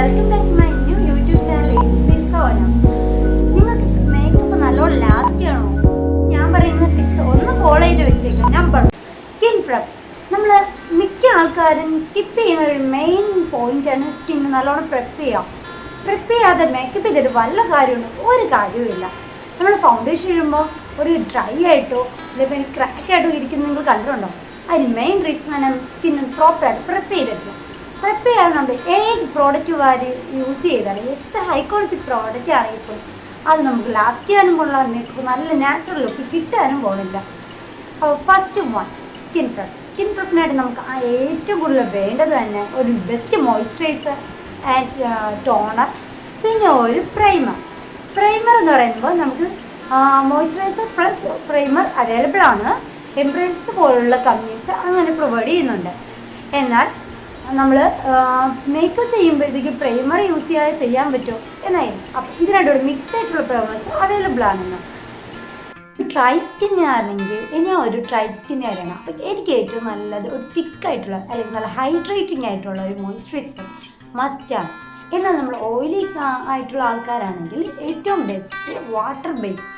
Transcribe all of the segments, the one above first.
Welcome back to my new YouTube channel. It's me Sona. നിങ്ങൾക്ക് makeup നല്ലോണം last ചെയ്യണോ? ഞാൻ പറയുന്ന ടിപ്സ് ഒന്ന് ഫോളോ ചെയ്ത് വെച്ചേക്കാം. Number skin prep. നമ്മൾ മിക്ക ആൾക്കാരും സ്കിപ്പ് ചെയ്യുന്ന ഒരു മെയിൻ പോയിൻ്റാണ് സ്കിൻ നല്ലോണം പ്രെപ്പ് ചെയ്യുക. പ്രെപ്പ് ചെയ്യാതെ മേക്കപ്പ് ചെയ്തിട്ട് വല്ല കാര്യമുണ്ടോ? ഒരു കാര്യവുമില്ല. നമ്മൾ ഫൗണ്ടേഷൻ ഇടുമ്പോൾ ഒരു ഡ്രൈ ആയിട്ടോ അല്ലെങ്കിൽ ക്രാക്ക് ആയിട്ടോ ഇരിക്കുന്ന നിങ്ങൾ കണ്ടിട്ടുണ്ടോ? അതിന് മെയിൻ റീസൺ ആണ് സ്കിന്ന് പ്രോപ്പറായിട്ട് പ്രെപ്പ് ചെയ്തിട്ടില്ല. പ്രെപ്പ് ചെയ്യാൻ നമ്മൾ ഏത് പ്രോഡക്റ്റ് യൂസ് ചെയ്താലും എത്ര ഹൈ ക്വാളിറ്റി പ്രോഡക്റ്റ് ആണെങ്കിൽ അത് നമുക്ക് ലാസ്റ്റ് ചെയ്യാനും പോലുള്ള മേക്കപ്പ് നല്ല നാച്ചുറൽ ലുക്ക് കിട്ടാനും പോകുന്നില്ല. അപ്പോൾ first one skin prep. Skin പ്രെപ്പിനായിട്ട് നമുക്ക് ഏറ്റവും കൂടുതൽ വേണ്ടത് തന്നെ ഒരു ബെസ്റ്റ് മോയ്സ്ചറൈസർ ആൻഡ് ടോണർ, പിന്നെ ഒരു പ്രൈമർ. പ്രൈമർ എന്ന് പറയുമ്പോൾ നമുക്ക് മോയ്സ്ചറൈസർ പ്ലസ് പ്രൈമർ അവൈലബിൾ ആണ്. എംബ്രൻസ് പോലുള്ള കമ്പനീസ് അങ്ങനെ പ്രൊവൈഡ് ചെയ്യുന്നുണ്ട്. എന്നാൽ നമ്മൾ മേക്കപ്പ് ചെയ്യുമ്പോഴത്തേക്ക് പ്രൈമർ യൂസ് ചെയ്യാതെ ചെയ്യാൻ പറ്റുമോ എന്നായിരുന്നു. അപ്പോൾ ഇതിനായിട്ട് ഒരു മിക്സ് ആയിട്ടുള്ള പ്രൈമേഴ്സ് അവൈലബിൾ ആണെന്ന്. ഡ്രൈ സ്കിൻ ആണെങ്കിൽ ഞാൻ ഒരു ഡ്രൈ സ്കിൻ ആയിരുന്നു. അപ്പോൾ എനിക്ക് ഏറ്റവും നല്ലത് ഒരു തിക്കായിട്ടുള്ള അല്ലെങ്കിൽ നല്ല ഹൈഡ്രേറ്റിംഗ് ആയിട്ടുള്ള ഒരു മോയ്സ്ചറൈസർ മസ്റ്റാണ്. എന്നാൽ നമ്മൾ ഓയിലി ആയിട്ടുള്ള ആൾക്കാരാണെങ്കിൽ ഏറ്റവും best water base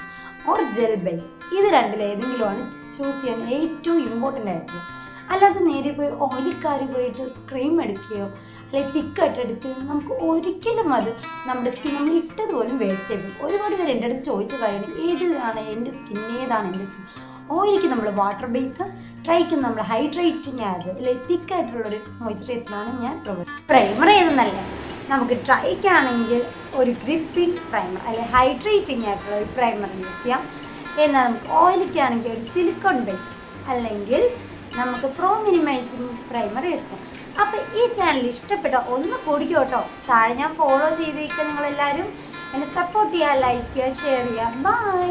or gel base. ഇത് രണ്ടിലേതെങ്കിലുമാണ് ചൂസ് ചെയ്യാൻ ഏറ്റവും ഇമ്പോർട്ടൻ്റ് ആയിട്ടുള്ളത്. അല്ലാതെ നേരെ പോയി ഓയിലിക്കാർ പോയിട്ട് ക്രീം എടുക്കുകയോ അല്ലെങ്കിൽ തിക്കായിട്ട് എടുക്കുകയോ നമുക്ക് ഒരിക്കലും അത് നമ്മുടെ സ്കിൻ നമ്മൾ ഇട്ടതുപോലും വേസ്റ്റ് ചെയ്യും. ഒരുപാട് പേര് എൻ്റെ അടുത്ത് ചോദിച്ച കാര്യമാണ് ഏതാണ് എൻ്റെ സ്കിൻ, ഏതാണ് എൻ്റെ സ്കിൻ. ഓയിലിക്ക് നമ്മൾ വാട്ടർ ബേസ്, ഡ്രൈക്ക് നമ്മൾ ഹൈഡ്രേറ്റിംഗ് ആയത് അല്ലെങ്കിൽ തിക്കായിട്ടുള്ളൊരു മോയ്സ്ചറൈസറാണ് ഞാൻ പ്രൈമർ ഏതെന്നല്ല. നമുക്ക് ഡ്രൈക്കാണെങ്കിൽ ഒരു ഗ്രിപ്പിംഗ് പ്രൈമർ അല്ലെങ്കിൽ ഹൈഡ്രേറ്റിംഗ് ആയിട്ടുള്ള ഒരു പ്രൈമർ യൂസ് ചെയ്യാം. എന്നാൽ നമുക്ക് ഓയിലിക്കാണെങ്കിൽ ഒരു സിലിക്കോൺ ബേസ് അല്ലെങ്കിൽ നമുക്ക് പ്രോ മിനിമൈസിങ് പ്രൈമർ യൂസ് ചെയ്യാം. അപ്പോൾ ഈ ചാനൽ ഇഷ്ടപ്പെട്ട ഒന്ന് കൂടിക്കോ കേട്ടോ. താഴെ ഞാൻ ഫോളോ ചെയ്തേക്കുക. നിങ്ങളെല്ലാവരും എന്നെ സപ്പോർട്ട് ചെയ്യുക, ലൈക്ക് ചെയ്യുക, ഷെയർ ചെയ്യുക. ബൈ.